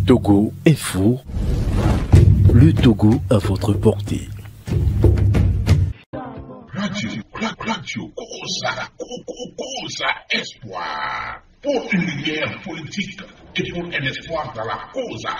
Togo Info, le Togo à votre portée. Radio Koza Espoir. Pour une lumière politique et pour un espoir dans la Koza.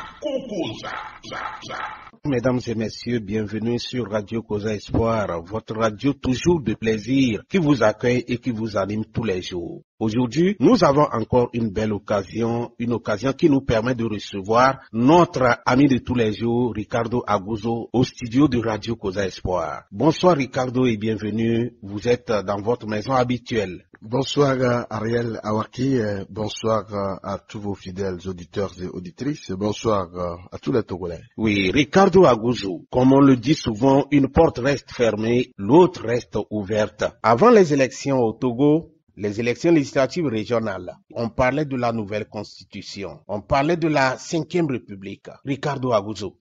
Mesdames et messieurs, bienvenue sur Radio Koza Espoir, votre radio toujours de plaisir qui vous accueille et qui vous anime tous les jours. Aujourd'hui, nous avons encore une belle occasion, une occasion qui nous permet de recevoir notre ami de tous les jours, Ricardo Aguzo, au studio de Radio Koza Espoir. Bonsoir Ricardo et bienvenue, vous êtes dans votre maison habituelle. Bonsoir Ariel Awaki, bonsoir à tous vos fidèles auditeurs et auditrices, bonsoir à tous les Togolais. Oui, Ricardo Aguzo, comme on le dit souvent, une porte reste fermée, l'autre reste ouverte. Avant les élections au Togo, les élections législatives régionales, on parlait de la nouvelle constitution, on parlait de la 5e République. Ricardo Aguzo,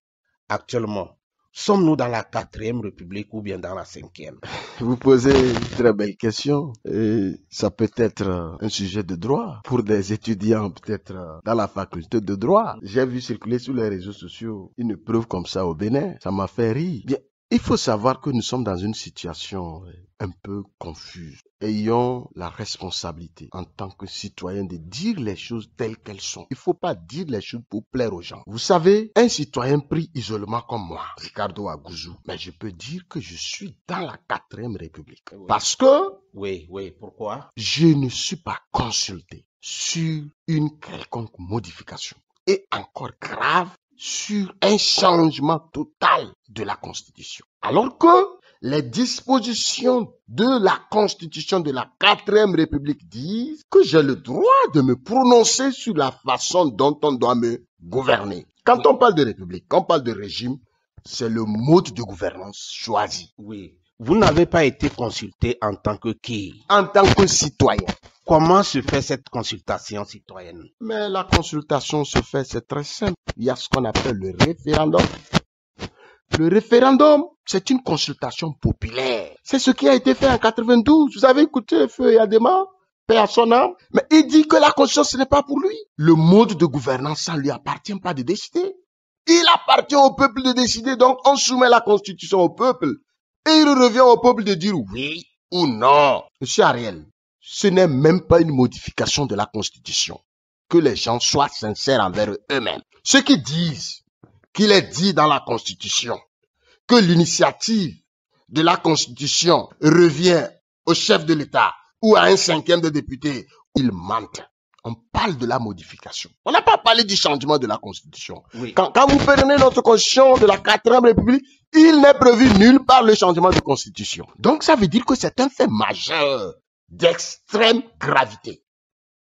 actuellement, sommes-nous dans la 4e République ou bien dans la 5e? Vous posez une très belle question. Et ça peut être un sujet de droit pour des étudiants peut-être dans la faculté de droit. J'ai vu circuler sur les réseaux sociaux une preuve comme ça au Bénin. Ça m'a fait rire. Bien, il faut savoir que nous sommes dans une situation un peu confuse. Ayons la responsabilité en tant que citoyens de dire les choses telles qu'elles sont. Il ne faut pas dire les choses pour plaire aux gens. Vous savez, un citoyen pris isolement comme moi, Ricardo Aguzo, mais je peux dire que je suis dans la 4e République. Oui. Parce que Oui, pourquoi? je ne suis pas consulté sur une quelconque modification. Et encore grave, sur un changement total de la Constitution. Alors que les dispositions de la Constitution de la 4e République disent que j'ai le droit de me prononcer sur la façon dont on doit me gouverner. Quand on parle de République, quand on parle de régime, c'est le mode de gouvernance choisi. Oui. Vous n'avez pas été consulté en tant que qui? En tant que citoyen. Comment se fait cette consultation citoyenne? Mais la consultation se fait, c'est très simple. Il y a ce qu'on appelle le référendum. Le référendum, c'est une consultation populaire. C'est ce qui a été fait en 92. Vous avez écouté Feu et Adema, paix à son âme. Mais il dit que la constitution, ce n'est pas pour lui. Le mode de gouvernance, ça ne lui appartient pas de décider. Il appartient au peuple de décider. Donc, on soumet la constitution au peuple. Et il revient au peuple de dire oui ou non. Monsieur Ariel, ce n'est même pas une modification de la Constitution. Que les gens soient sincères envers eux-mêmes. Ceux qui disent qu'il est dit dans la Constitution que l'initiative de la Constitution revient au chef de l'État ou à un 5e de députés, ils mentent. On parle de la modification. On n'a pas parlé du changement de la Constitution. Oui. Quand vous prenez notre Constitution de la 4e République, il n'est prévu nulle part le changement de Constitution. Donc ça veut dire que c'est un fait majeur d'extrême gravité.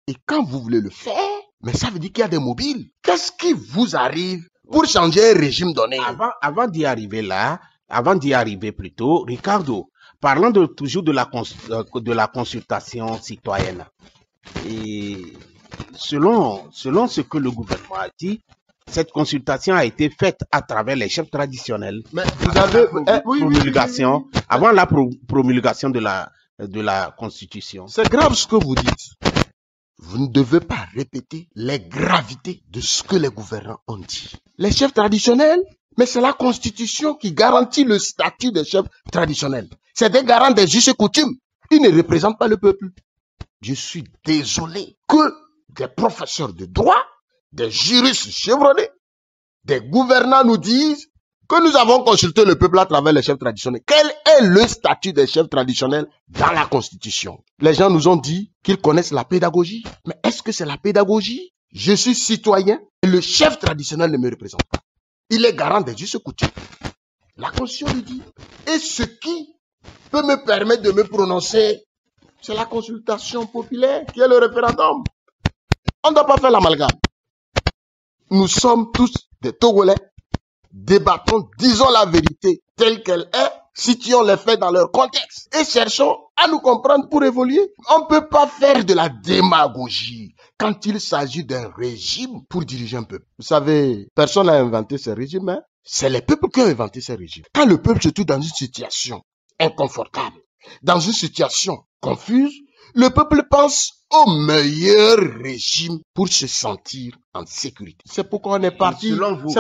Et quand vous voulez le faire, mais ça veut dire qu'il y a des mobiles. Qu'est-ce qui vous arrive pour changer un régime donné? Avant d'y arriver plutôt, Ricardo, parlant toujours de la consultation citoyenne. Et selon ce que le gouvernement a dit, cette consultation a été faite à travers les chefs traditionnels. Mais vous avez avant la promulgation de la Constitution. C'est grave ce que vous dites. Vous ne devez pas répéter les gravités de ce que les gouvernants ont dit. Les chefs traditionnels, mais c'est la Constitution qui garantit le statut des chefs traditionnels. C'est des garants des us et coutumes. Ils ne représentent pas le peuple. Je suis désolé que des professeurs de droit, des juristes chevronnés, des gouvernants nous disent que nous avons consulté le peuple à travers les chefs traditionnels. Quel est le statut des chefs traditionnels dans la Constitution? Les gens nous ont dit qu'ils connaissent la pédagogie. Mais est-ce que c'est la pédagogie? Je suis citoyen et le chef traditionnel ne me représente pas. Il est garant des us et coutumes. La Constitution le dit. Et ce qui peut me permettre de me prononcer, c'est la consultation populaire qui est le référendum. On ne doit pas faire l'amalgame. Nous sommes tous des Togolais. Débattons, disons la vérité telle qu'elle est, situons les faits dans leur contexte et cherchons à nous comprendre pour évoluer. On ne peut pas faire de la démagogie quand il s'agit d'un régime pour diriger un peuple. Vous savez, personne n'a inventé ce régime, hein? C'est les peuples qui ont inventé ce régime. Quand le peuple se trouve dans une situation inconfortable, dans une situation confuse, le peuple pense au meilleur régime pour se sentir en sécurité. C'est pourquoi on est parti. Et selon vous,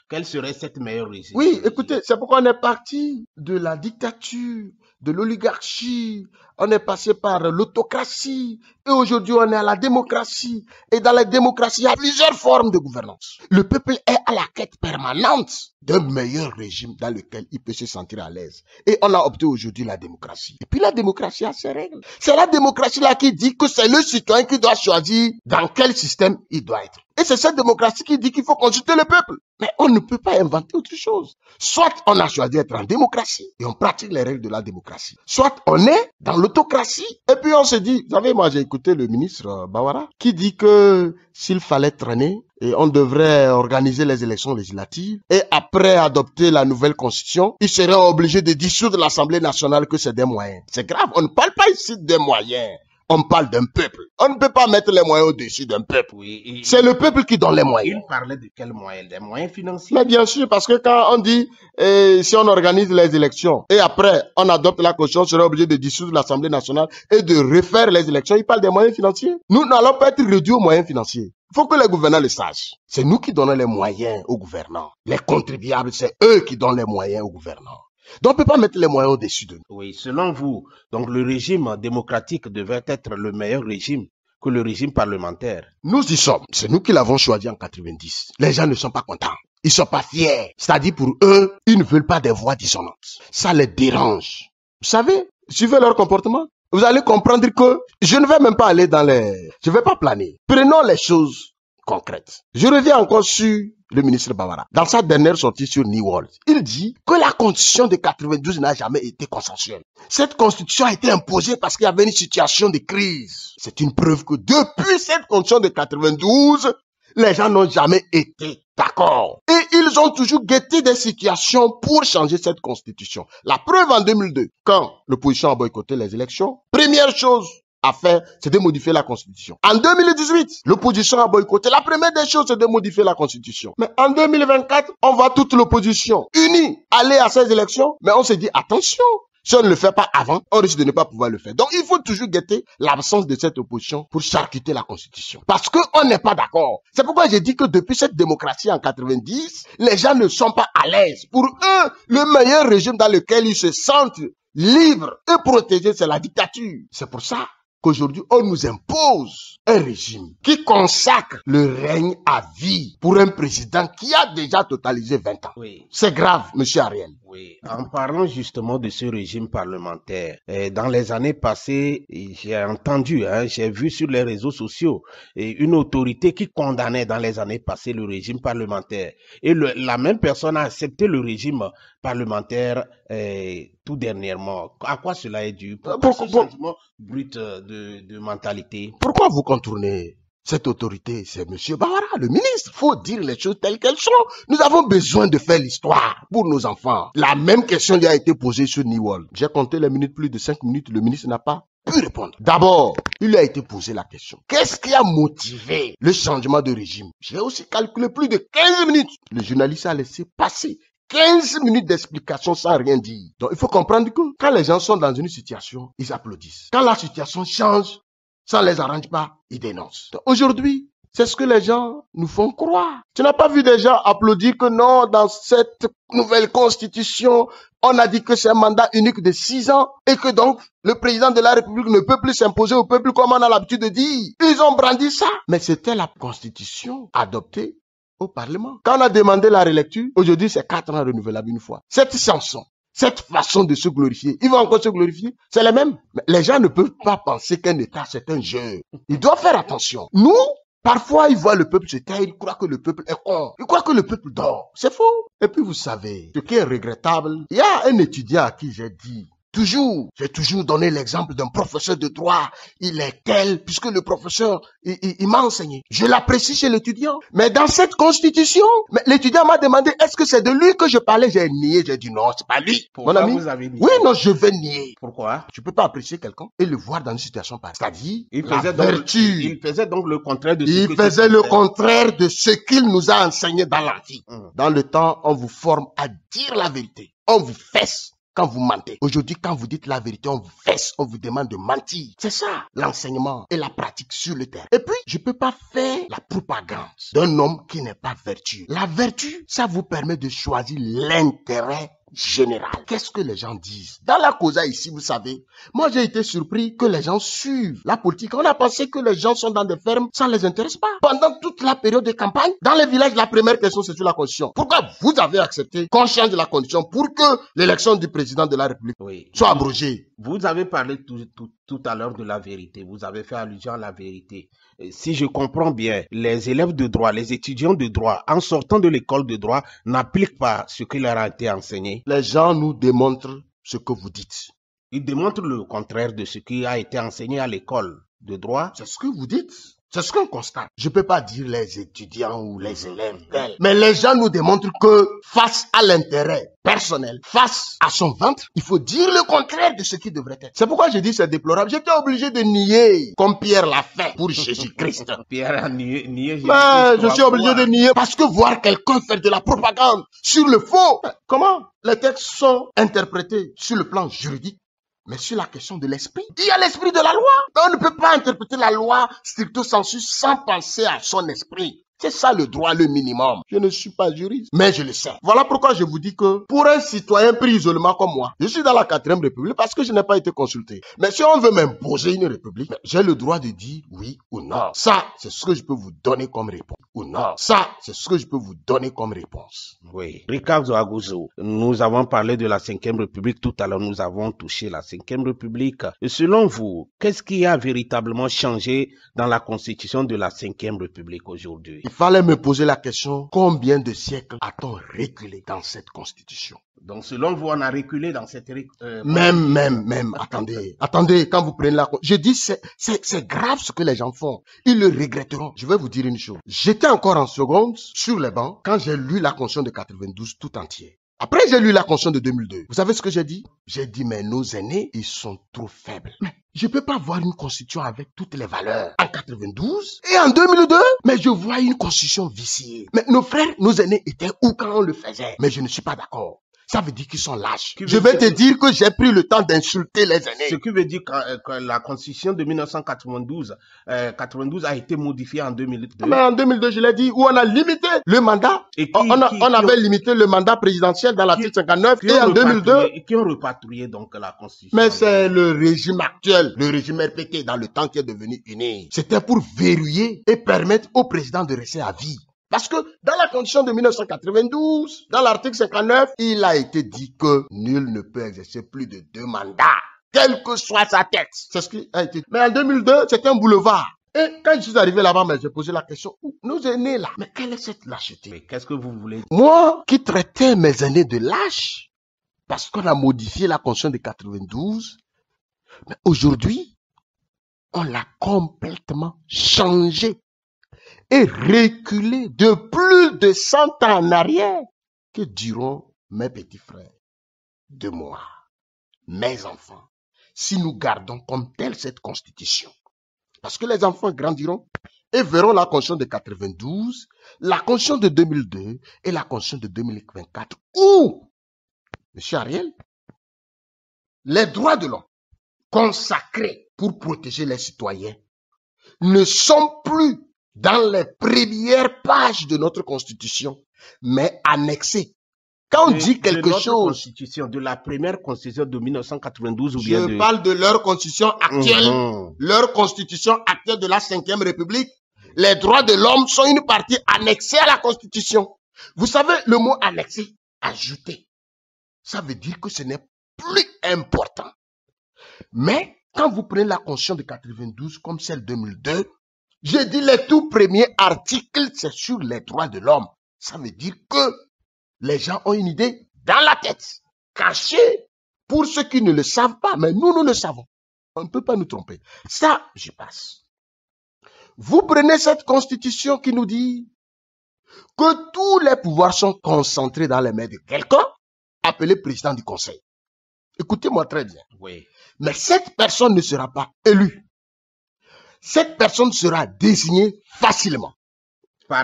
quelle serait cette meilleure régime? Oui, écoutez, c'est pourquoi on est parti de la dictature, de l'oligarchie, on est passé par l'autocratie et aujourd'hui on est à la démocratie. Et dans la démocratie, il y a plusieurs formes de gouvernance. Le peuple est à la quête permanente d'un meilleur régime dans lequel il peut se sentir à l'aise. Et on a opté aujourd'hui la démocratie. Et puis la démocratie a ses règles. C'est la démocratie là qui dit que c'est le citoyen qui doit choisir dans quel système il doit être. Et c'est cette démocratie qui dit qu'il faut consulter le peuple. Mais on ne peut pas inventer autre chose. Soit on a choisi d'être en démocratie et on pratique les règles de la démocratie. Soit on est dans l'autocratie et puis on se dit, vous savez, moi j'ai écouté le ministre Bawara qui dit que s'il fallait traîner, et on devrait organiser les élections législatives et après adopter la nouvelle constitution, il serait obligé de dissoudre l'Assemblée nationale, que c'est des moyens. C'est grave, on ne parle pas ici des moyens. On parle d'un peuple. On ne peut pas mettre les moyens au-dessus d'un peuple. Oui, c'est le peuple qui donne les moyens. Il parlait de quels moyens? Des moyens financiers? Mais bien sûr, parce que quand on dit si on organise les élections et après on adopte la constitution, on serait obligé de dissoudre l'Assemblée nationale et de refaire les élections. Il parle des moyens financiers. Nous n'allons pas être réduits aux moyens financiers. Il faut que les gouvernants le sachent. C'est nous qui donnons les moyens aux gouvernants. Les contribuables, c'est eux qui donnent les moyens aux gouvernants. Donc, on ne peut pas mettre les moyens au-dessus de nous. Oui, selon vous, donc le régime démocratique devait être le meilleur régime que le régime parlementaire. Nous y sommes. C'est nous qui l'avons choisi en 90. Les gens ne sont pas contents. Ils ne sont pas fiers. C'est-à-dire pour eux, ils ne veulent pas des voix dissonantes. Ça les dérange. Vous savez, suivez leur comportement. Vous allez comprendre que je ne vais même pas aller je ne vais pas planer. Prenons les choses concrètes. Je reviens encore sur le ministre Bawara. Dans sa dernière sortie sur New World, il dit que la constitution de 92 n'a jamais été consensuelle. Cette constitution a été imposée parce qu'il y avait une situation de crise. C'est une preuve que depuis cette constitution de 92, les gens n'ont jamais été d'accord. Et ils ont toujours guetté des situations pour changer cette constitution. La preuve en 2002, quand l'opposition a boycotté les élections, première chose à faire, c'est de modifier la constitution. En 2018, l'opposition a boycotté. La première des choses, c'est de modifier la constitution. Mais en 2024, on voit toute l'opposition unie aller à ces élections. Mais on se dit, attention, si on ne le fait pas avant, on risque de ne pas pouvoir le faire. Donc, il faut toujours guetter l'absence de cette opposition pour charcuter la Constitution. Parce qu'on n'est pas d'accord. C'est pourquoi j'ai dit que depuis cette démocratie en 90, les gens ne sont pas à l'aise. Pour eux, le meilleur régime dans lequel ils se sentent libres et protégés, c'est la dictature. C'est pour ça qu'aujourd'hui, on nous impose un régime qui consacre le règne à vie pour un président qui a déjà totalisé 20 ans. Oui. C'est grave, monsieur Ariel. Oui, en parlant justement de ce régime parlementaire, dans les années passées, j'ai entendu, j'ai vu sur les réseaux sociaux une autorité qui condamnait dans les années passées le régime parlementaire. Et la même personne a accepté le régime parlementaire tout dernièrement. À quoi cela est dû? Pourquoi ce changement brut de mentalité? Pourquoi vous contournez cette autorité? C'est M. Bawara, le ministre. Il faut dire les choses telles qu'elles sont. Nous avons besoin de faire l'histoire pour nos enfants. La même question lui a été posée sur New World. J'ai compté les minutes, plus de 5 minutes. Le ministre n'a pas pu répondre. D'abord, il lui a été posé la question. Qu'est-ce qui a motivé le changement de régime? J'ai aussi calculé plus de 15 minutes. Le journaliste a laissé passer 15 minutes d'explication sans rien dire. Donc, il faut comprendre que quand les gens sont dans une situation, ils applaudissent. Quand la situation change, ça ne les arrange pas, ils dénoncent. Aujourd'hui, c'est ce que les gens nous font croire. Tu n'as pas vu des gens applaudir que non, dans cette nouvelle constitution, on a dit que c'est un mandat unique de 6 ans et que donc le président de la République ne peut plus s'imposer au peuple comme on a l'habitude de dire. Ils ont brandi ça. Mais c'était la constitution adoptée au Parlement. Quand on a demandé la relecture, aujourd'hui c'est 4 ans renouvelable une fois. Cette chanson, cette façon de se glorifier, ils vont encore se glorifier, c'est les mêmes. Mais les gens ne peuvent pas penser qu'un État c'est un jeu. Ils doivent faire attention. Nous, parfois ils voient le peuple se taire, ils croient que le peuple est con. Ils croient que le peuple dort. C'est faux. Et puis vous savez, ce qui est regrettable, il y a un étudiant à qui j'ai dit, j'ai toujours donné l'exemple d'un professeur de droit. Il est tel, puisque le professeur, il m'a enseigné. Je l'apprécie chez l'étudiant. Mais dans cette constitution, l'étudiant m'a demandé, est-ce que c'est de lui que je parlais? J'ai nié, j'ai dit non, c'est pas lui. Pourquoi mon ami? Vous avez nié? Oui, non, je vais nier. Pourquoi? Tu peux pas apprécier quelqu'un et le voir dans une situation pareille. C'est-à-dire, il faisait donc le contraire de ce qu'il nous a enseigné dans la vie. Dans le temps, on vous forme à dire la vérité. On vous fesse quand vous mentez. Aujourd'hui, quand vous dites la vérité, on vous fesse, on vous demande de mentir. C'est ça, l'enseignement et la pratique sur le terrain. Et puis, je peux pas faire la propagande d'un homme qui n'est pas vertueux. La vertu, ça vous permet de choisir l'intérêt général. Qu'est-ce que les gens disent? Dans la causa ici, vous savez, moi j'ai été surpris que les gens suivent la politique. On a pensé que les gens sont dans des fermes, ça ne les intéresse pas. Pendant toute la période de campagne, dans les villages, la première question c'est sur la constitution. Pourquoi vous avez accepté qu'on change la constitution pour que l'élection du président de la République soit abrogée? Vous avez parlé tout à l'heure de la vérité. Vous avez fait allusion à la vérité. Si je comprends bien, les élèves de droit, les étudiants de droit, en sortant de l'école de droit, n'appliquent pas ce qui leur a été enseigné. Les gens nous démontrent ce que vous dites. Ils démontrent le contraire de ce qui a été enseigné à l'école de droit. C'est ce que vous dites. C'est ce qu'on constate. Je ne peux pas dire les étudiants ou les élèves, mais les gens nous démontrent que face à l'intérêt personnel, face à son ventre, il faut dire le contraire de ce qui devrait être. C'est pourquoi je dis c'est déplorable. J'étais obligé de nier, comme Pierre l'a fait pour Jésus-Christ. Pierre a nié Jésus-Christ. Mais je suis obligé de nier parce que voir quelqu'un faire de la propagande sur le faux, comment les textes sont interprétés sur le plan juridique? Mais sur la question de l'esprit, il y a l'esprit de la loi. On ne peut pas interpréter la loi stricto sensu sans penser à son esprit. C'est ça le droit, le minimum. Je ne suis pas juriste, mais je le sais. Voilà pourquoi je vous dis que pour un citoyen pris isolement comme moi, je suis dans la 4e République parce que je n'ai pas été consulté. Mais si on veut m'imposer une république, j'ai le droit de dire oui ou non. Ça, c'est ce que je peux vous donner comme réponse. Ou non. Ça, c'est ce que je peux vous donner comme réponse. Oui. Ricardo Aguzo, nous avons parlé de la 5e République tout à l'heure. Nous avons touché la 5e République. Et selon vous, qu'est-ce qui a véritablement changé dans la constitution de la 5e République aujourd'hui? Il fallait me poser la question, combien de siècles a-t-on reculé dans cette constitution? Donc, selon vous, on a reculé dans cette... Même, attendez, quand vous prenez la... Je dis, c'est grave ce que les gens font. Ils le regretteront. Je vais vous dire une chose. J'étais encore en seconde, sur les bancs, quand j'ai lu la Constitution de 92 tout entière. Après, j'ai lu la Constitution de 2002. Vous savez ce que j'ai dit? J'ai dit, mais nos aînés, ils sont trop faibles. Mais je peux pas voir une constitution avec toutes les valeurs en 92 et en 2002. Mais je vois une constitution viciée. Mais nos frères, nos aînés étaient où quand on le faisait? Mais je ne suis pas d'accord. Ça veut dire qu'ils sont lâches. Je vais te dire que j'ai pris le temps d'insulter les aînés. Ce qui veut dire que la constitution de 1992 a été modifiée en 2002. Mais en 2002, je l'ai dit, où on a limité le mandat. On avait limité le mandat présidentiel dans l'article 59 et en 2002. Qui ont repatrié donc la constitution. Mais c'est le régime actuel, le régime RPT dans le temps qui est devenu uni. C'était pour verrouiller et permettre au président de rester à vie. Parce que dans la constitution de 1992, dans l'article 59, il a été dit que nul ne peut exercer plus de 2 mandats, quelle que soit sa tête. C'est ce qui a été dit. Mais en 2002, c'était un boulevard. Et quand je suis arrivé là-bas, j'ai posé la question, nos aînés là, mais quelle est cette lâcheté? Mais qu'est-ce que vous voulez dire? Moi, qui traitais mes aînés de lâches, parce qu'on a modifié la constitution de 92, mais aujourd'hui, on l'a complètement changé et reculer de plus de 100 ans en arrière. Que diront mes petits frères de moi, mes enfants, si nous gardons comme telle cette constitution? Parce que les enfants grandiront et verront la constitution de 92, la constitution de 2002 et la constitution de 2024. Où, M. Ariel, les droits de l'homme consacrés pour protéger les citoyens ne sont plus dans les premières pages de notre constitution, mais annexés. Quand on dit quelque chose... Constitution, de la première constitution de 1992 ou bien je parle de leur constitution actuelle, leur constitution actuelle de la 5e République. Les droits de l'homme sont une partie annexée à la constitution. Vous savez, le mot annexé, ajouté, ça veut dire que ce n'est plus important. Mais quand vous prenez la constitution de 92 comme celle de 2002, j'ai dit les tout premiers articles, c'est sur les droits de l'homme. Ça veut dire que les gens ont une idée dans la tête, cachée pour ceux qui ne le savent pas. Mais nous le savons. On ne peut pas nous tromper. Ça, je passe. Vous prenez cette constitution qui nous dit que tous les pouvoirs sont concentrés dans les mains de quelqu'un, appelé président du conseil. Écoutez-moi très bien. Oui. Mais cette personne ne sera pas élue. Cette personne sera désignée facilement.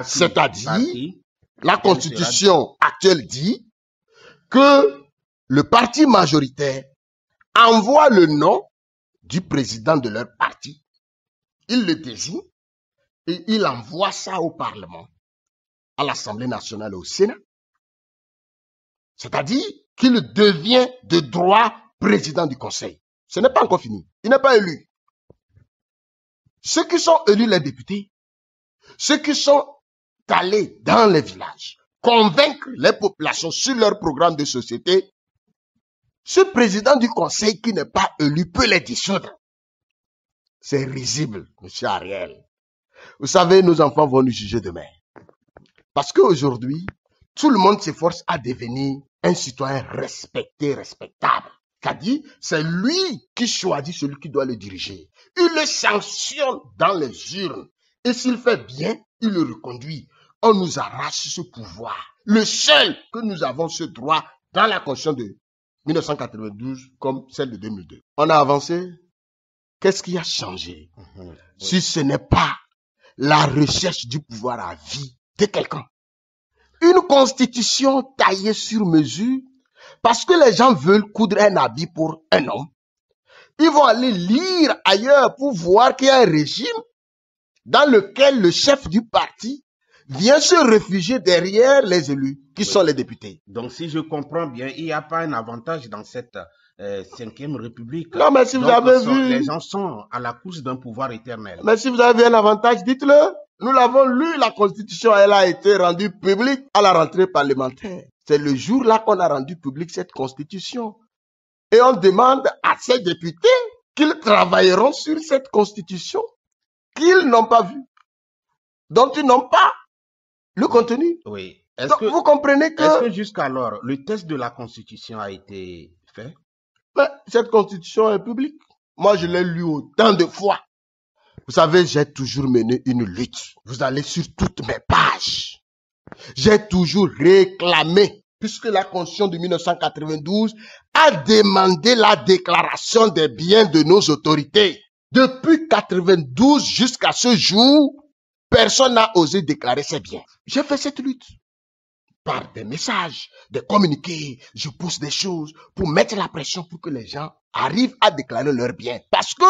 C'est-à-dire, la constitution actuelle dit que le parti majoritaire envoie le nom du président de leur parti, il le désigne et il envoie ça au Parlement, à l'Assemblée nationale et au Sénat. C'est-à-dire qu'il devient de droit président du Conseil. Ce n'est pas encore fini. Il n'est pas élu. Ceux qui sont élus, les députés, ceux qui sont allés dans les villages, convaincre les populations sur leur programme de société, ce président du Conseil qui n'est pas élu peut les dissoudre. C'est risible, monsieur Ariel. Vous savez, nos enfants vont nous juger demain. Parce qu'aujourd'hui, tout le monde s'efforce à devenir un citoyen respecté, respectable. C'est-à-dire, c'est lui qui choisit celui qui doit le diriger. Il le sanctionne dans les urnes. Et s'il fait bien, il le reconduit. On nous arrache ce pouvoir. Le seul que nous avons ce droit dans la Constitution de 1992 comme celle de 2002. On a avancé. Qu'est-ce qui a changé? Si ce n'est pas la recherche du pouvoir à vie de quelqu'un. Une constitution taillée sur mesure, parce que les gens veulent coudre un habit pour un homme. Ils vont aller lire ailleurs pour voir qu'il y a un régime dans lequel le chef du parti vient se réfugier derrière les élus, qui sont les députés. Donc, si je comprends bien, il n'y a pas un avantage dans cette 5e République. Non, mais si vous avez vu... Les gens sont à la course d'un pouvoir éternel. Mais si vous avez un avantage, dites-le. Nous l'avons lu, la Constitution, elle a été rendue publique à la rentrée parlementaire. C'est le jour-là qu'on a rendu publique cette Constitution. Et on demande à ces députés qu'ils travailleront sur cette Constitution qu'ils n'ont pas vue, dont ils n'ont pas le contenu. Oui. Donc, vous comprenez que... Est-ce que jusqu'alors, le test de la Constitution a été fait? Mais cette Constitution est publique. Moi, je l'ai lu autant de fois. Vous savez, j'ai toujours mené une lutte. Vous allez sur toutes mes pages. J'ai toujours réclamé, puisque la Constitution de 1992 a demandé la déclaration des biens de nos autorités. Depuis 1992 jusqu'à ce jour, personne n'a osé déclarer ses biens. J'ai fait cette lutte. Par des messages, des communiqués, je pousse des choses pour mettre la pression pour que les gens arrivent à déclarer leurs biens. Parce que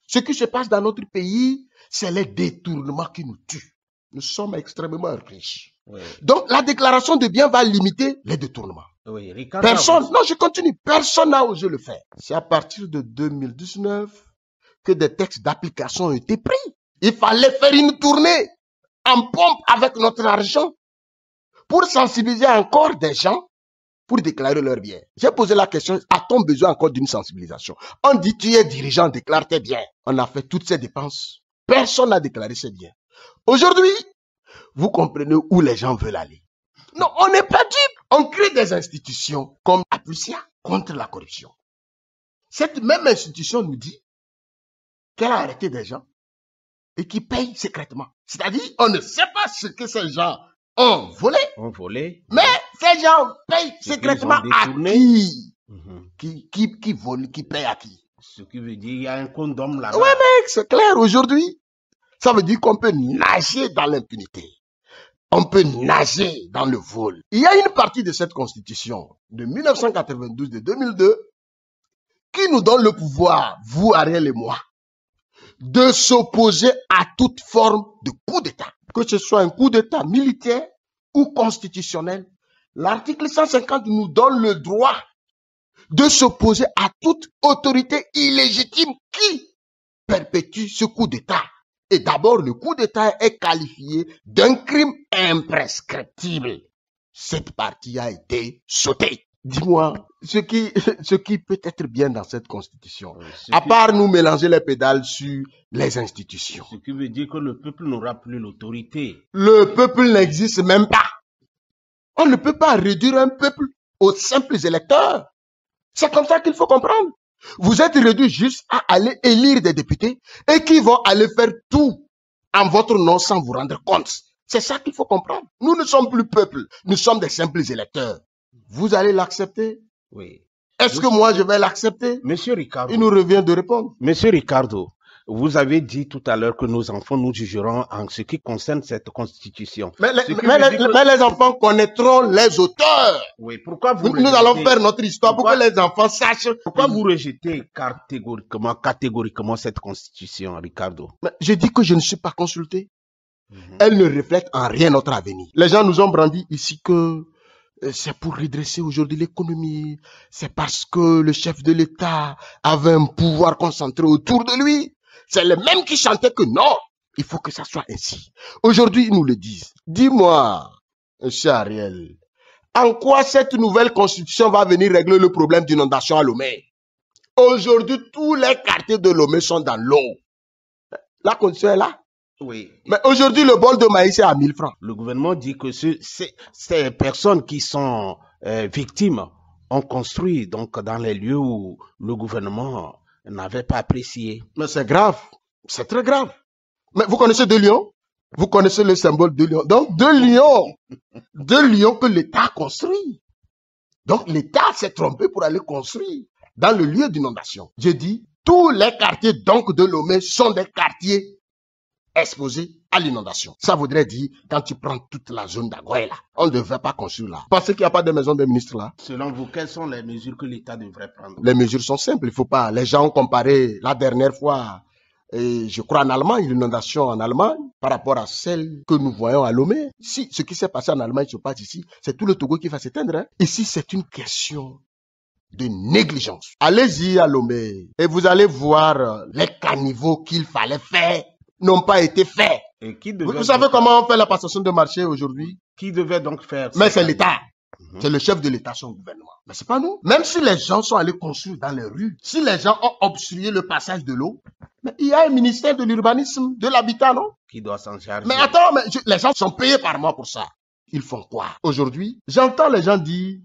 ce qui se passe dans notre pays, c'est les détournements qui nous tuent. Nous sommes extrêmement riches. Oui. Donc, la déclaration de biens va limiter les détournements. Oui, Ricard, personne, non, je continue. Personne n'a osé le faire. C'est à partir de 2019 que des textes d'application ont été pris. Il fallait faire une tournée en pompe avec notre argent pour sensibiliser encore des gens pour déclarer leurs biens. J'ai posé la question, a-t-on besoin encore d'une sensibilisation? On dit, tu es dirigeant, déclare tes biens. On a fait toutes ces dépenses. Personne n'a déclaré ses biens. Aujourd'hui, vous comprenez où les gens veulent aller. Non, on n'est pas dupe. On crée des institutions comme Apucia contre la corruption. Cette même institution nous dit qu'elle a arrêté des gens et qui payent secrètement. C'est-à-dire, on ne sait pas ce que ces gens ont volé. Mais ces gens payent secrètement à qui? Qui vole, qui paye à qui? Ce qui veut dire qu'il y a un condom là-bas. Ouais, mec, c'est clair. Aujourd'hui, ça veut dire qu'on peut nager dans l'impunité. On peut nager dans le vol. Il y a une partie de cette constitution de 1992, de 2002, qui nous donne le pouvoir, vous, Ariel et moi, de s'opposer à toute forme de coup d'État. Que ce soit un coup d'État militaire ou constitutionnel. L'article 150 nous donne le droit de s'opposer à toute autorité illégitime qui perpétue ce coup d'État. Et d'abord, le coup d'État est qualifié d'un crime imprescriptible. Cette partie a été sautée. Dis-moi, ce qui peut être bien dans cette constitution, à part nous mélanger les pédales sur les institutions. Ce qui veut dire que le peuple n'aura plus l'autorité. Le peuple n'existe même pas. On ne peut pas réduire un peuple aux simples électeurs. C'est comme ça qu'il faut comprendre. Vous êtes réduit juste à aller élire des députés et qui vont aller faire tout en votre nom sans vous rendre compte. C'est ça qu'il faut comprendre. Nous ne sommes plus peuple, nous sommes des simples électeurs. Vous allez l'accepter? Oui. Est-ce que moi je vais l'accepter? Monsieur Ricardo. Il nous revient de répondre. Monsieur Ricardo, Vous avez dit tout à l'heure que nos enfants nous jugeront en ce qui concerne cette constitution. Mais les enfants connaîtront les auteurs. Oui, pourquoi vous Nous allons faire notre histoire pour que les enfants sachent. Pourquoi vous rejetez catégoriquement cette constitution, Ricardo? Mais je dis que je ne suis pas consulté. Elle ne reflète en rien notre avenir. Les gens nous ont brandi ici que c'est pour redresser aujourd'hui l'économie. C'est parce que le chef de l'État avait un pouvoir concentré autour de lui. C'est les mêmes qui chantaient que non, il faut que ça soit ainsi. Aujourd'hui, ils nous le disent. Dis-moi, monsieur Ariel, en quoi cette nouvelle constitution va venir régler le problème d'inondation à Lomé? Aujourd'hui, tous les quartiers de Lomé sont dans l'eau. La condition est là. Oui. Mais aujourd'hui, le bol de maïs est à 1000 francs. Le gouvernement dit que ces personnes qui sont victimes ont construit donc dans les lieux où le gouvernement n'avait pas apprécié. Mais c'est grave. C'est très grave. Mais vous connaissez deux lions? Vous connaissez le symbole de lion. Donc, deux lions que l'État a construit. Donc, l'État s'est trompé pour aller construire dans le lieu d'inondation. J'ai dit, tous les quartiers donc de Lomé sont des quartiers exposés à l'inondation. Ça voudrait dire, quand tu prends toute la zone d'Agoé là, on ne devrait pas construire là. Parce qu'il n'y a pas de maison des ministres là. Selon vous, quelles sont les mesures que l'État devrait prendre? Les mesures sont simples, il faut pas. Les gens ont comparé la dernière fois, et je crois en Allemagne, l'inondation en Allemagne, par rapport à celle que nous voyons à Lomé. Si ce qui s'est passé en Allemagne se passe ici, c'est tout le Togo qui va s'éteindre. Hein. Ici, c'est une question de négligence. Allez-y à Lomé et vous allez voir les caniveaux qu'il fallait faire n'ont pas été faits. Et qui vous savez comment on fait la passation de marché aujourd'hui? Qui devait donc faire? Mais c'est l'État. C'est le chef de l'État, son gouvernement. Mais c'est pas nous. Même si les gens sont allés construire dans les rues, si les gens ont obstrué le passage de l'eau, mais il y a un ministère de l'urbanisme, de l'habitat, non? Qui doit s'en charger. Mais attends, les gens sont payés par mois pour ça. Ils font quoi? Aujourd'hui, j'entends les gens dire,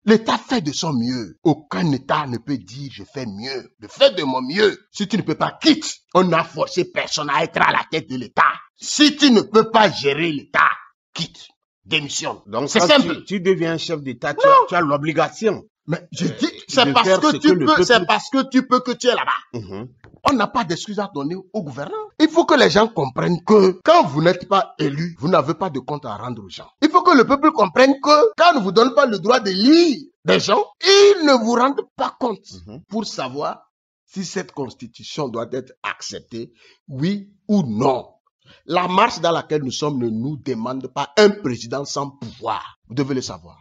l'État fait de son mieux. Aucun État ne peut dire je fais mieux. Je fais de mon mieux. Si tu ne peux pas, quitte. On n'a forcé personne à être à la tête de l'État. Si tu ne peux pas gérer l'État, quitte. Démissionne. Donc c'est simple. Tu deviens chef d'État, tu as l'obligation. Mais je dis, c'est parce que tu peux, c'est parce que tu peux que tu es là-bas. On n'a pas d'excuses à donner au gouvernement. Il faut que les gens comprennent que quand vous n'êtes pas élu, vous n'avez pas de compte à rendre aux gens. Il faut que le peuple comprenne que quand on ne vous donne pas le droit d'élire des gens, ils ne vous rendent pas compte pour savoir si cette constitution doit être acceptée, oui ou non. La marche dans laquelle nous sommes ne nous demande pas un président sans pouvoir. Vous devez le savoir.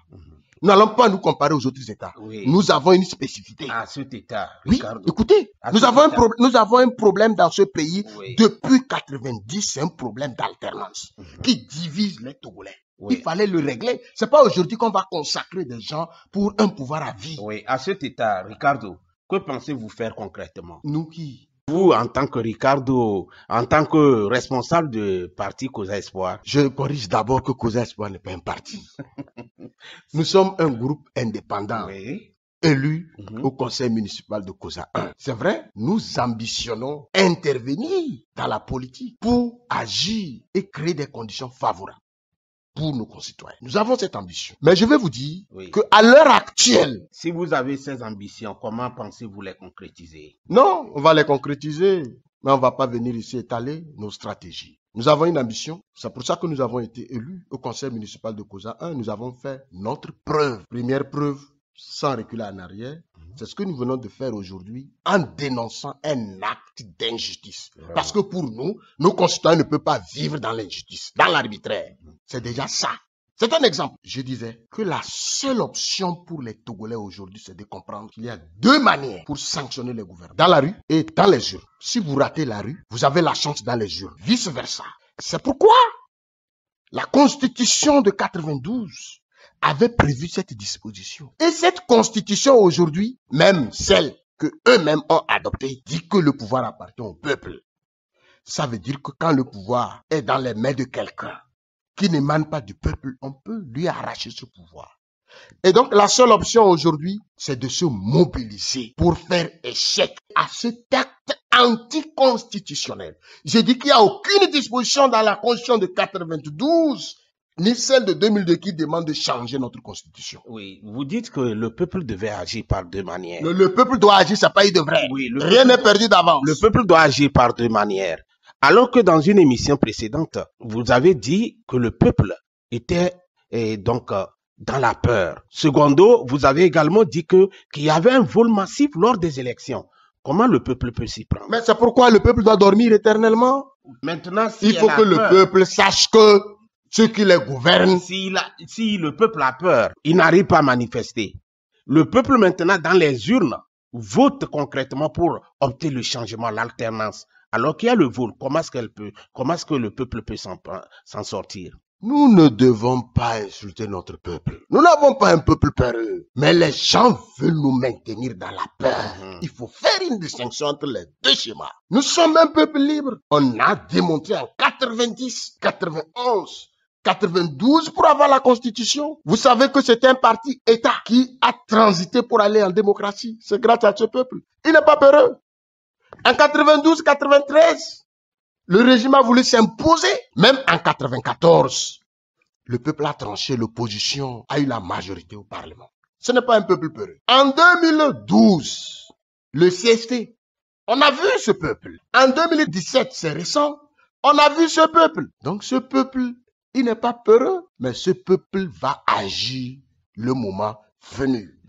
Nous n'allons pas nous comparer aux autres États. Oui. Nous avons une spécificité. À cet État, oui, écoutez, nous avons un problème dans ce pays depuis 90, c'est un problème d'alternance qui divise les Togolais. Oui. Il fallait le régler. C'est pas aujourd'hui qu'on va consacrer des gens pour un pouvoir à vie. Oui, à cet État, Ricardo, que pensez-vous faire concrètement? Nous qui? Vous, en tant que Ricardo, en tant que responsable de parti Causa Espoir. Je corrige d'abord que Causa Espoir n'est pas un parti. Nous sommes un groupe indépendant, élu au conseil municipal de Causa 1. C'est vrai, nous ambitionnons intervenir dans la politique pour agir et créer des conditions favorables pour nos concitoyens. Nous avons cette ambition. Mais je vais vous dire qu'à l'heure actuelle... Si vous avez ces ambitions, comment pensez-vous les concrétiser? Non, on va les concrétiser, mais on ne va pas venir ici étaler nos stratégies. Nous avons une ambition, c'est pour ça que nous avons été élus au conseil municipal de Causa 1. Nous avons fait notre preuve. Première preuve, sans reculer en arrière, c'est ce que nous venons de faire aujourd'hui en dénonçant un acte d'injustice. Parce que pour nous, nos concitoyens ne peuvent pas vivre dans l'injustice, dans l'arbitraire. C'est déjà ça. C'est un exemple. Je disais que la seule option pour les Togolais aujourd'hui, c'est de comprendre qu'il y a deux manières pour sanctionner les gouvernants. Dans la rue et dans les urnes. Si vous ratez la rue, vous avez la chance dans les urnes. Vice versa. C'est pourquoi la Constitution de 92 avait prévu cette disposition. Et cette Constitution aujourd'hui, même celle que eux-mêmes ont adoptée, dit que le pouvoir appartient au peuple. Ça veut dire que quand le pouvoir est dans les mains de quelqu'un qui n'émane pas du peuple, on peut lui arracher ce pouvoir. Et donc, la seule option aujourd'hui, c'est de se mobiliser pour faire échec à cet acte anticonstitutionnel. J'ai dit qu'il n'y a aucune disposition dans la Constitution de 92 ni celle de 2002 qui demande de changer notre constitution. Oui, vous dites que le peuple devait agir par deux manières. Le peuple doit agir, ça pas eu de vrai. Oui, rien n'est perdu d'avance. Le peuple doit agir par deux manières. Alors que dans une émission précédente, vous avez dit que le peuple était dans la peur. Secondo, vous avez également dit qu'il y avait un vol massif lors des élections. Comment le peuple peut s'y prendre? Mais c'est pourquoi le peuple doit dormir éternellement. Maintenant, il faut que le peuple sache que ceux qui les gouvernent... Si le peuple a peur, il n'arrive pas à manifester. Le peuple maintenant, dans les urnes, vote concrètement pour opter le changement, l'alternance. Alors qu'il y a le vol, comment est-ce que le peuple peut s'en sortir? Nous ne devons pas insulter notre peuple. Nous n'avons pas un peuple peureux. Mais les gens veulent nous maintenir dans la peur. Il faut faire une distinction entre les deux schémas. Nous sommes un peuple libre. On a démontré en 90, 91, 92 pour avoir la constitution. Vous savez que c'est un parti État qui a transité pour aller en démocratie. C'est grâce à ce peuple. Il n'est pas peureux. En 92, 93, le régime a voulu s'imposer. Même en 94, le peuple a tranché, l'opposition a eu la majorité au Parlement. Ce n'est pas un peuple peureux. En 2012, le CST, on a vu ce peuple. En 2017, c'est récent, on a vu ce peuple. Donc ce peuple, il n'est pas peureux, mais ce peuple va agir le moment venu.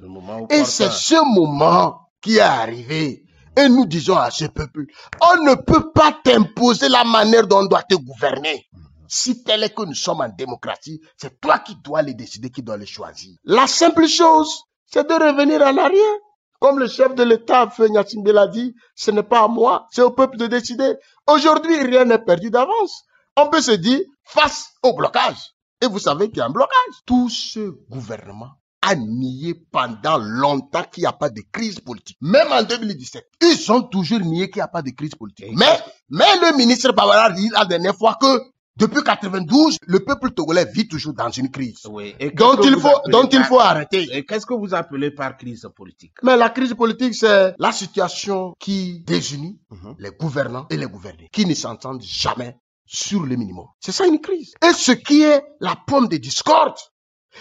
Et c'est ce moment qui est arrivé. Et nous disons à ce peuple, on ne peut pas t'imposer la manière dont on doit te gouverner. Si tel est que nous sommes en démocratie, c'est toi qui dois les décider, qui dois les choisir. La simple chose, c'est de revenir en arrière. Comme le chef de l'État, Feu Gnassingbé l'a dit, ce n'est pas à moi, c'est au peuple de décider. Aujourd'hui, rien n'est perdu d'avance. On peut se dire, face au blocage. Et vous savez qu'il y a un blocage. Tout ce gouvernement a nié pendant longtemps qu'il n'y a pas de crise politique. Même en 2017, ils ont toujours nié qu'il n'y a pas de crise politique. Mais le ministre Bawara dit la dernière fois que depuis 92, le peuple togolais vit toujours dans une crise. Oui. dont il faut arrêter. Et qu'est-ce que vous appelez par crise politique? Mais la crise politique, c'est la situation qui désunit les gouvernants et les gouvernés, qui ne s'entendent jamais sur le minimum. C'est ça une crise. Et ce qui est la pomme de discorde,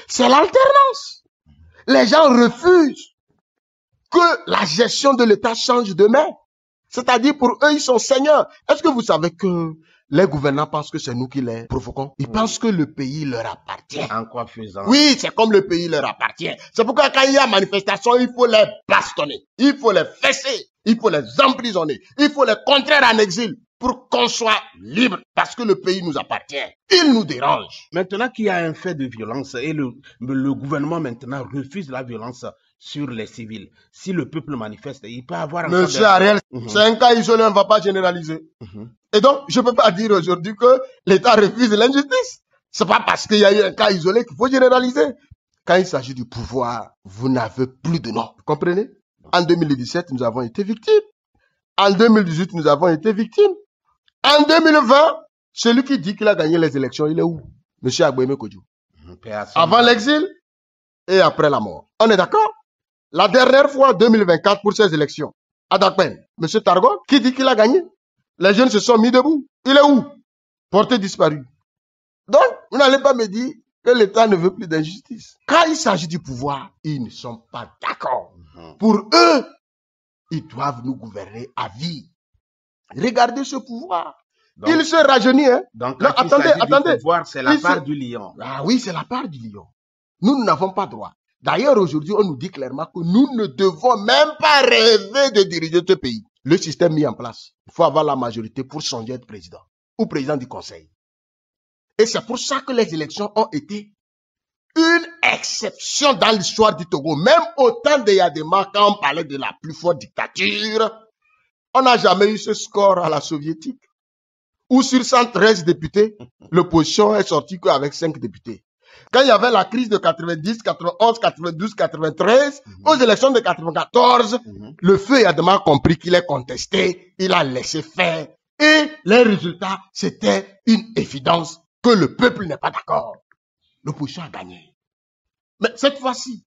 c'est l'alternance. Les gens refusent que la gestion de l'État change de main. C'est-à-dire pour eux, ils sont seigneurs. Est-ce que vous savez que les gouvernants pensent que c'est nous qui les provoquons? Ils pensent que le pays leur appartient. En quoi faisant? Oui, c'est comme le pays leur appartient. C'est pourquoi quand il y a manifestation, il faut les bastonner. Il faut les fesser. Il faut les emprisonner. Il faut les contraire en exil pour qu'on soit libre. Parce que le pays nous appartient. Il nous dérange. Maintenant qu'il y a un fait de violence et le gouvernement maintenant refuse la violence sur les civils. Si le peuple manifeste, il peut avoir... Monsieur Ariel, c'est un cas isolé, on ne va pas généraliser. Et donc, je ne peux pas dire aujourd'hui que l'État refuse l'injustice. Ce n'est pas parce qu'il y a eu un cas isolé qu'il faut généraliser. Quand il s'agit du pouvoir, vous n'avez plus de nom. Vous comprenez? En 2017, nous avons été victimes. En 2018, nous avons été victimes. En 2020, celui qui dit qu'il a gagné les élections, il est où? Monsieur Agboime Kodjo. Avant l'exil et après la mort. On est d'accord? La dernière fois, 2024, pour ces élections, à Dakpen, monsieur Targon, qui dit qu'il a gagné? Les jeunes se sont mis debout. Il est où? Porté disparu. Donc, vous n'allez pas me dire que l'État ne veut plus d'injustice. Quand il s'agit du pouvoir, ils ne sont pas d'accord. Pour eux, ils doivent nous gouverner à vie. Regardez ce pouvoir. Donc, il se rajeunit. Hein? Donc, non, attendez. Le pouvoir, c'est la part du lion. Ah oui, c'est la part du lion. Nous n'avons pas droit. D'ailleurs, aujourd'hui, on nous dit clairement que nous ne devons même pas rêver de diriger ce pays. Le système mis en place, il faut avoir la majorité pour changer être président ou président du conseil. Et c'est pour ça que les élections ont été une exception dans l'histoire du Togo. Même au temps de Yadema, quand on parlait de la plus forte dictature, on n'a jamais eu ce score à la soviétique. Où sur 113 députés, l'opposition est sortie qu'avec 5 députés. Quand il y avait la crise de 90, 91, 92, 93, aux élections de 94, le feu Yadema a compris qu'il est contesté, il a laissé faire. Et les résultats, c'était une évidence que le peuple n'est pas d'accord. L'opposition a gagné. Mais cette fois-ci,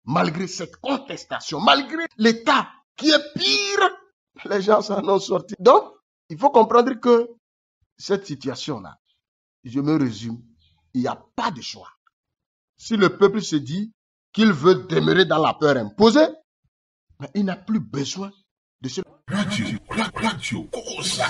malgré cette contestation, malgré l'État qui est pire, les gens s'en ont sorti. Donc, il faut comprendre que cette situation-là, je me résume, il n'y a pas de choix. Si le peuple se dit qu'il veut demeurer dans la peur imposée, mais il n'a plus besoin de ce... Radio Kokosa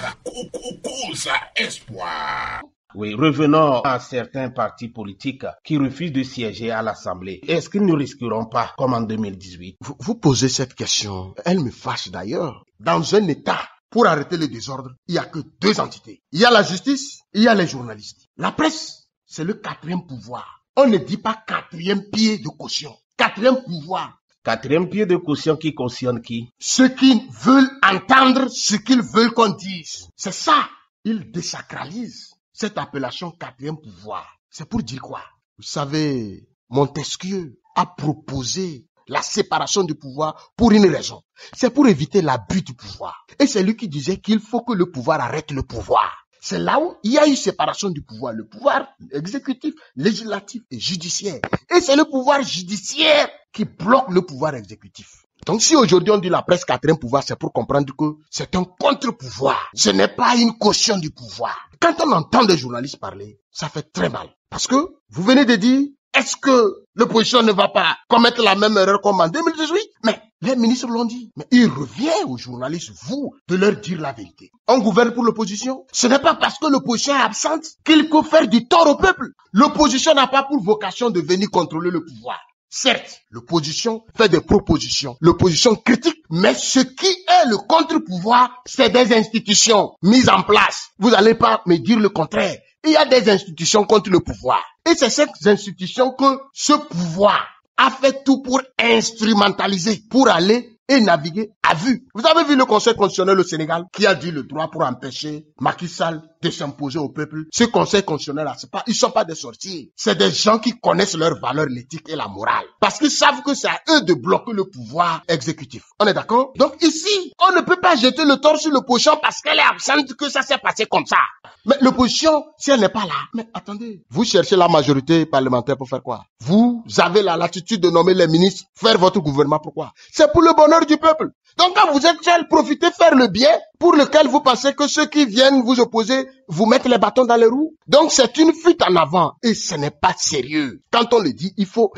Espoir. Oui, revenons à certains partis politiques qui refusent de siéger à l'Assemblée. Est-ce qu'ils ne risqueront pas, comme en 2018? Vous posez cette question, elle me fâche d'ailleurs. Dans un État, pour arrêter le désordre, il n'y a que deux entités. Il y a la justice, il y a les journalistes. La presse, c'est le quatrième pouvoir. On ne dit pas quatrième pied de caution. Quatrième pouvoir. Quatrième pied de caution qui cautionne qui? Ceux qui veulent entendre ce qu'ils veulent qu'on dise. C'est ça. Ils désacralisent cette appellation quatrième pouvoir. C'est pour dire quoi? Vous savez, Montesquieu a proposé la séparation du pouvoir pour une raison. C'est pour éviter l'abus du pouvoir. Et c'est lui qui disait qu'il faut que le pouvoir arrête le pouvoir. C'est là où il y a eu séparation du pouvoir. Le pouvoir exécutif, législatif et judiciaire. Et c'est le pouvoir judiciaire qui bloque le pouvoir exécutif. Donc si aujourd'hui on dit la presse quatrième pouvoir, c'est pour comprendre que c'est un contre-pouvoir. Ce n'est pas une caution du pouvoir. Quand on entend des journalistes parler, ça fait très mal. Parce que vous venez de dire, est-ce que l'opposition ne va pas commettre la même erreur comme en 2018? Mais les ministres l'ont dit. Mais il revient aux journalistes, vous, de leur dire la vérité. On gouverne pour l'opposition. Ce n'est pas parce que l'opposition est absente qu'il faut faire du tort au peuple. L'opposition n'a pas pour vocation de venir contrôler le pouvoir. Certes, l'opposition fait des propositions, l'opposition critique, mais ce qui est le contre-pouvoir, c'est des institutions mises en place. Vous n'allez pas me dire le contraire. Il y a des institutions contre le pouvoir. Et c'est ces institutions que ce pouvoir a fait tout pour instrumentaliser, pour aller et naviguer à vue. Vous avez vu le Conseil constitutionnel au Sénégal qui a dit le droit pour empêcher Macky Sall de s'imposer au peuple. Ce Conseil constitutionnel, ils ne sont pas des sorciers. C'est des gens qui connaissent leurs valeurs, l'éthique et la morale. Parce qu'ils savent que c'est à eux de bloquer le pouvoir exécutif. On est d'accord? Donc ici, on ne peut pas jeter le tort sur l'opposition parce qu'elle est absente que ça s'est passé comme ça. Mais l'opposition, si elle n'est pas là, mais attendez, vous cherchez la majorité parlementaire pour faire quoi? Vous avez la latitude de nommer les ministres, faire votre gouvernement, pourquoi? C'est pour le bonheur du peuple. Donc quand vous êtes seul, profitez faire le bien pour lequel vous pensez que ceux qui viennent vous opposer vous mettent les bâtons dans les roues. Donc c'est une fuite en avant et ce n'est pas sérieux. Quand on le dit, il faut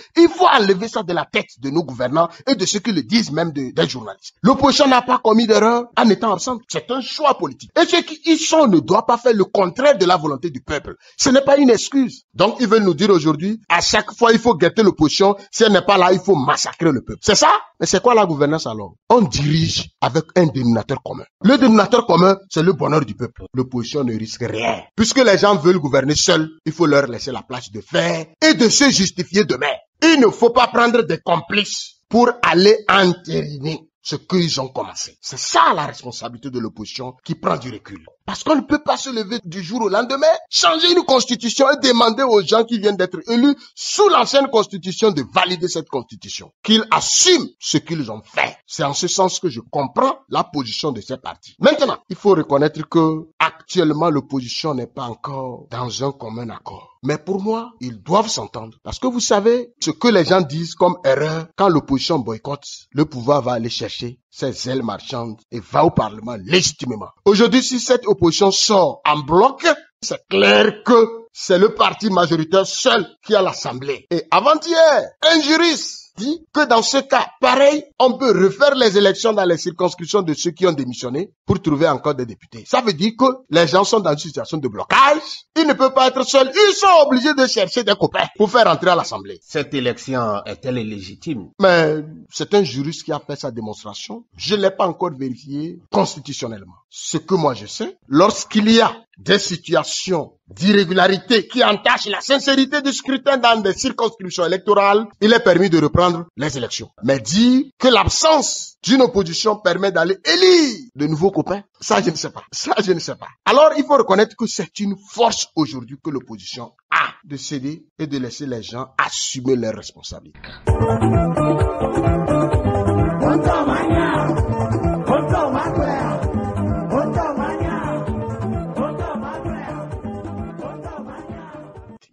enlever ça de la tête de nos gouvernants et de ceux qui le disent même des journalistes. L'opposition n'a pas commis d'erreur en étant absente. C'est un choix politique. Et ceux qui y sont ne doivent pas faire le contraire de la volonté du peuple. Ce n'est pas une excuse. Donc ils veulent nous dire aujourd'hui, à chaque fois il faut guetter l'opposition. Si elle n'est pas là, il faut massacrer le peuple. C'est ça? Mais c'est quoi la gouvernance alors? On dirige avec un dénominateur commun. Le dénominateur commun, c'est le bonheur du peuple. L'opposition ne risque rien. Puisque les gens veulent gouverner seuls, il faut leur laisser la place de faire et de se justifier demain. Il ne faut pas prendre des complices pour aller entériner ce qu'ils ont commencé. C'est ça la responsabilité de l'opposition qui prend du recul. Parce qu'on ne peut pas se lever du jour au lendemain, changer une constitution et demander aux gens qui viennent d'être élus sous l'ancienne constitution de valider cette constitution. Qu'ils assument ce qu'ils ont fait. C'est en ce sens que je comprends la position de ces partis. Maintenant, il faut reconnaître que actuellement l'opposition n'est pas encore dans un commun accord. Mais pour moi, ils doivent s'entendre. Parce que vous savez, ce que les gens disent comme erreur, quand l'opposition boycotte, le pouvoir va aller chercher ses ailes marchandes et va au Parlement légitimement. Aujourd'hui, si cette opposition sort en bloc, c'est clair que c'est le parti majoritaire seul qui a l'Assemblée. Et avant-hier, un juriste dit que dans ce cas, pareil, on peut refaire les élections dans les circonscriptions de ceux qui ont démissionné pour trouver encore des députés. Ça veut dire que les gens sont dans une situation de blocage. Ils ne peuvent pas être seuls. Ils sont obligés de chercher des copains pour faire entrer à l'Assemblée. Cette élection est-elle légitime? Mais c'est un juriste qui a fait sa démonstration. Je ne l'ai pas encore vérifié constitutionnellement. Ce que moi je sais, lorsqu'il y a des situations d'irrégularité qui entachent la sincérité du scrutin dans des circonscriptions électorales, il est permis de reprendre les élections. Mais dire que l'absence d'une opposition permet d'aller élire de nouveaux copains, ça je ne sais pas. Ça je ne sais pas. Alors il faut reconnaître que c'est une force aujourd'hui que l'opposition a de céder et de laisser les gens assumer leurs responsabilités.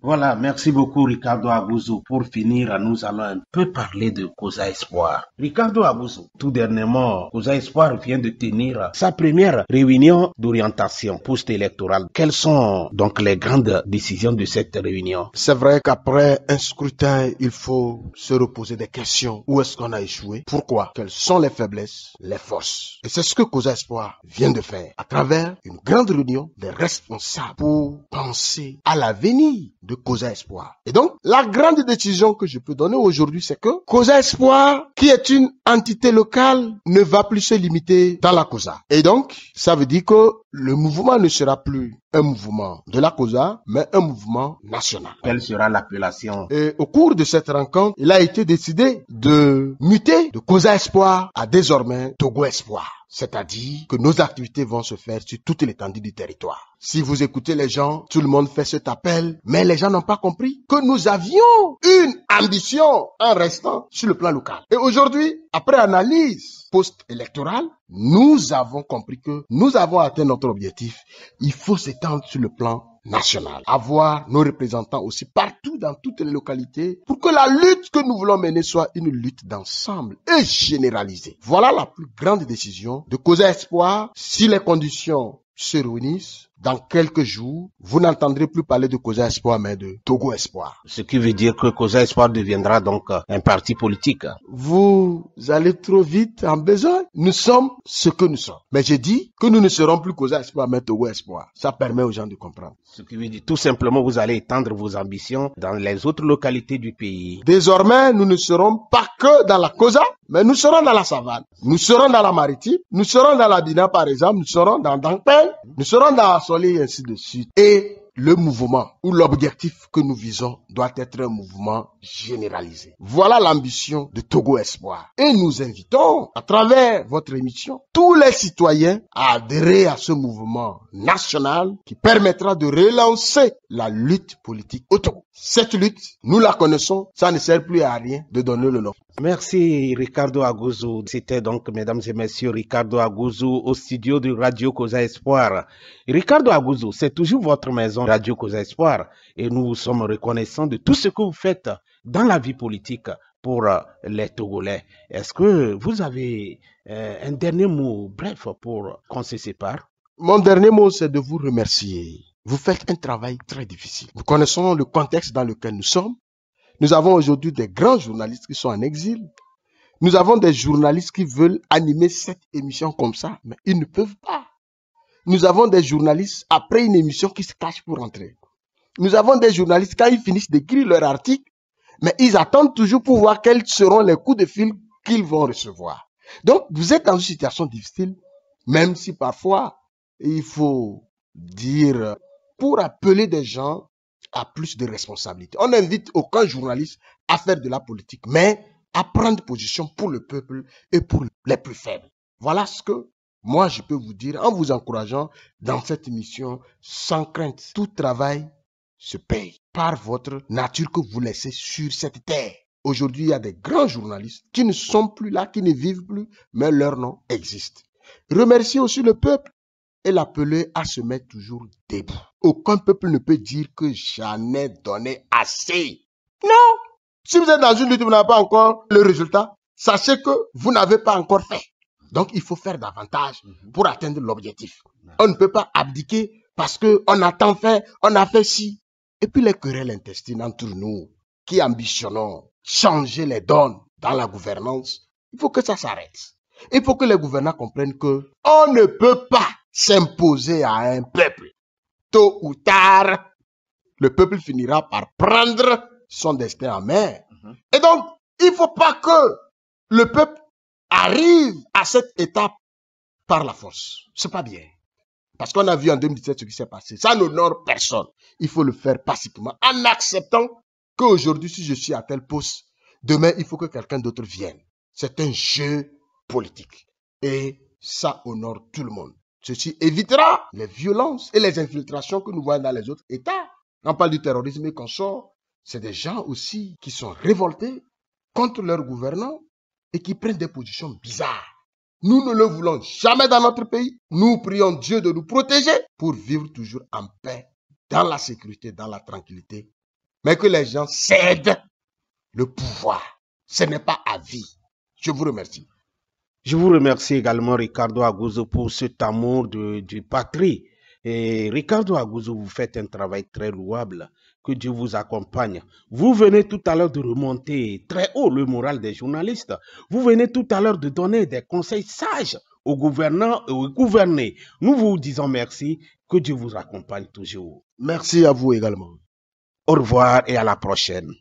Voilà, merci beaucoup Ricardo Abuso. Pour finir, nous allons un peu parler de Causa Espoir. Ricardo Abuso, tout dernièrement, Causa Espoir vient de tenir sa première réunion d'orientation post-électorale. Quelles sont donc les grandes décisions de cette réunion? C'est vrai qu'après un scrutin, il faut se reposer des questions. Où est-ce qu'on a échoué? Pourquoi? Quelles sont les faiblesses, les forces? Et c'est ce que Causa Espoir vient de faire à travers une grande réunion des responsables pour penser à l'avenir de Causa Espoir. Et donc, la grande décision que je peux donner aujourd'hui, c'est que Causa Espoir, qui est une entité locale, ne va plus se limiter dans la Causa. Et donc, ça veut dire que le mouvement ne sera plus un mouvement de la Causa, mais un mouvement national. Quelle sera l'appellation? Et au cours de cette rencontre, il a été décidé de muter de Causa Espoir à désormais Togo Espoir. C'est-à-dire que nos activités vont se faire sur toute l'étendue du territoire. Si vous écoutez les gens, tout le monde fait cet appel, mais les gens n'ont pas compris que nous avions une ambition en restant sur le plan local. Et aujourd'hui, après analyse post-électorale, nous avons compris que nous avons atteint notre objectif. Il faut s'étendre sur le plan national. Avoir nos représentants aussi partout dans toutes les localités pour que la lutte que nous voulons mener soit une lutte d'ensemble et généralisée. Voilà la plus grande décision de Causa Espoir. Si les conditions se réunissent, dans quelques jours, vous n'entendrez plus parler de Causa Espoir, mais de Togo Espoir. Ce qui veut dire que Causa Espoir deviendra donc un parti politique. Vous allez trop vite en besoin. Nous sommes ce que nous sommes. Mais j'ai dit que nous ne serons plus Causa Espoir, mais Togo Espoir. Ça permet aux gens de comprendre. Ce qui veut dire tout simplement vous allez étendre vos ambitions dans les autres localités du pays. Désormais, nous ne serons pas que dans la Causa, mais nous serons dans la savane. Nous serons dans la maritime. Nous serons dans la Bina, par exemple. Nous serons dans Dangpen. Nous serons dans Soleil, et ainsi de suite. Et le mouvement ou l'objectif que nous visons doit être un mouvement généralisé. Voilà l'ambition de Togo Espoir. Et nous invitons, à travers votre émission, tous les citoyens à adhérer à ce mouvement national qui permettra de relancer la lutte politique au Togo. Cette lutte, nous la connaissons, ça ne sert plus à rien de donner le nom. Merci Ricardo Aguzo. C'était donc, mesdames et messieurs, Ricardo Aguzo au studio de Radio Causa Espoir. Ricardo Aguzo, c'est toujours votre maison Radio Causa Espoir et nous sommes reconnaissants de tout ce que vous faites dans la vie politique pour les Togolais. Est-ce que vous avez un dernier mot bref pour qu'on se sépare? Mon dernier mot, c'est de vous remercier. Vous faites un travail très difficile. Nous connaissons le contexte dans lequel nous sommes. Nous avons aujourd'hui des grands journalistes qui sont en exil. Nous avons des journalistes qui veulent animer cette émission comme ça, mais ils ne peuvent pas. Nous avons des journalistes, après une émission, qui se cachent pour entrer. Nous avons des journalistes, quand ils finissent d'écrire leur article, mais ils attendent toujours pour voir quels seront les coups de fil qu'ils vont recevoir. Donc, vous êtes dans une situation difficile, même si parfois, il faut dire, pour appeler des gens à plus de responsabilités. On n'invite aucun journaliste à faire de la politique, mais à prendre position pour le peuple et pour les plus faibles. Voilà ce que moi je peux vous dire en vous encourageant dans cette émission sans crainte. Tout travail se paye par votre nature que vous laissez sur cette terre. Aujourd'hui, il y a des grands journalistes qui ne sont plus là, qui ne vivent plus, mais leur nom existe. Remerciez aussi le peuple et l'appeler à se mettre toujours debout. Aucun peuple ne peut dire que j'en ai donné assez. Non! Si vous êtes dans une lutte, vous n'avez pas encore le résultat, sachez que vous n'avez pas encore fait. Donc, il faut faire davantage pour atteindre l'objectif. On ne peut pas abdiquer parce qu'on a tant fait, on a fait ci. Et puis les querelles intestines entre nous, qui ambitionnons changer les donnes dans la gouvernance, il faut que ça s'arrête. Il faut que les gouvernants comprennent que on ne peut pas s'imposer à un peuple. Tôt ou tard, le peuple finira par prendre son destin en main. Et donc, il ne faut pas que le peuple arrive à cette étape par la force. C'est pas bien. Parce qu'on a vu en 2017 ce qui s'est passé. Ça n'honore personne. Il faut le faire pacifiquement, en acceptant qu'aujourd'hui, si je suis à tel poste, demain, il faut que quelqu'un d'autre vienne. C'est un jeu politique. Et ça honore tout le monde. Ceci évitera les violences et les infiltrations que nous voyons dans les autres États. On parle du terrorisme et qu'on sort. C'est des gens aussi qui sont révoltés contre leurs gouvernants et qui prennent des positions bizarres. Nous ne le voulons jamais dans notre pays. Nous prions Dieu de nous protéger pour vivre toujours en paix, dans la sécurité, dans la tranquillité mais que les gens cèdent le pouvoir. Ce n'est pas à vie. Je vous remercie. Je vous remercie également, Ricardo Aguzo, pour cet amour du patrie. Et Ricardo Aguzo, vous faites un travail très louable. Que Dieu vous accompagne. Vous venez tout à l'heure de remonter très haut le moral des journalistes. Vous venez tout à l'heure de donner des conseils sages aux gouvernants et aux gouvernés. Nous vous disons merci. Que Dieu vous accompagne toujours. Merci à vous également. Au revoir et à la prochaine.